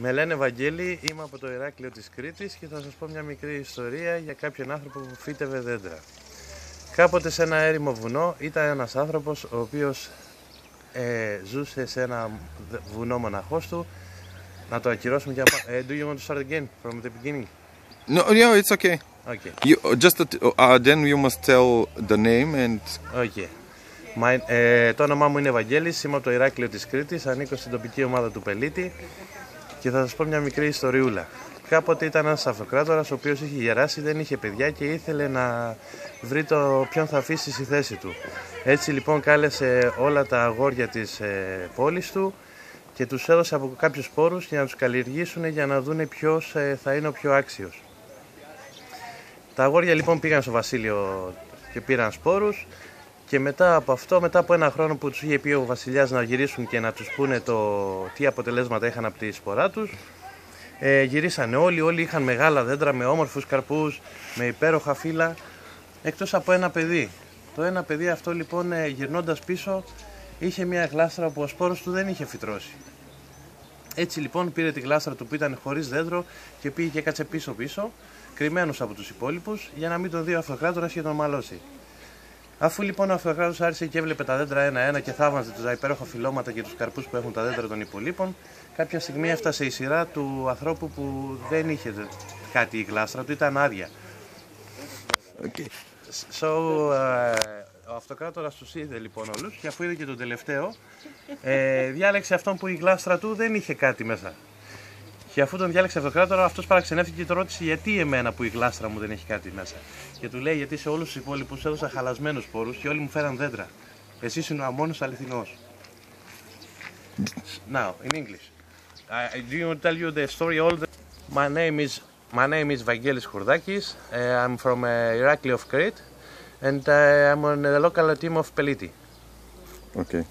Με λένε Βαγγέλη, είμαι από το Ηράκλειο της Κρήτης και θα σας πω μια μικρή ιστορία για κάποιον άνθρωπο που φύτευε δέντρα. Κάποτε σε ένα έρημο βουνό ήταν ένας άνθρωπος ο οποίος ζούσε σε ένα βουνό μοναχός του. Να το ακυρώσουμε και do you want to start again from the beginning? No, yeah, it's okay. Okay. Then you must tell the name and... Okay. Το όνομά μου είναι Βαγγέλης, είμαι από το Ηράκλειο της Κρήτης, ανήκω στην τοπική ομάδα του Πελίτη και θα σας πω μια μικρή ιστοριούλα. Κάποτε ήταν ένας αυτοκράτορας ο οποίος είχε γεράσει, δεν είχε παιδιά και ήθελε να βρει ποιον θα αφήσει στη θέση του. Έτσι λοιπόν κάλεσε όλα τα αγόρια της πόλης του και τους έδωσε από κάποιους σπόρους για να τους καλλιεργήσουν για να δούνε ποιος θα είναι ο πιο άξιος. Τα αγόρια λοιπόν πήγαν στο βασίλειο και πήραν σπόρους και μετά από ένα χρόνο που τους είχε πει ο βασιλιάς να γυρίσουν και να τους πούνε τι αποτελέσματα είχαν από τη σπορά τους, γυρίσανε όλοι είχαν μεγάλα δέντρα με όμορφους καρπούς, με υπέροχα φύλλα, εκτός από ένα παιδί. Το ένα παιδί αυτό λοιπόν γυρνώντας πίσω είχε μια γλάστρα που ο σπόρος του δεν είχε φυτρώσει. Έτσι λοιπόν πήρε τη γλάστρα του που ήταν χωρίς δέντρο και πήγε και έκατσε πίσω, κρυμμένος από τους υπόλοιπους, για να μην τον δει ο αυτοκράτορας και τον μαλώσει. Αφού λοιπόν ο αυτοκράτορας άρχισε και έβλεπε τα δέντρα ένα-ένα και θαύμαζε τα υπέροχα φυλλώματα και τους καρπούς που έχουν τα δέντρα των υπολείπων, κάποια στιγμή έφτασε η σειρά του ανθρώπου που δεν είχε κάτι η γλάστρα του, ήταν άδεια. Okay. Ο αυτοκράτορας τους είδε λοιπόν όλους και αφού είδε και τον τελευταίο, διάλεξε αυτόν που η γλάστρα του δεν είχε κάτι μέσα. Και αφού τον διάλεξε αυτοκράτορα, αυτός παραξενεύτηκε και τον ρώτησε γιατί εμένα που η γλάστρα μου δεν έχει κάτι μέσα. Και του λέει γιατί σε όλους τους υπόλοιπους έδωσα χαλασμένους σπόρους και όλοι μου φέραν δέντρα. Εσύ είσαι ο μόνος αληθινός. Now, in English. Do you tell you the story all the... My name is Vangelis Khourdakis. I'm from Irakli of Crete and I'm on the local team of Peliti. Okay.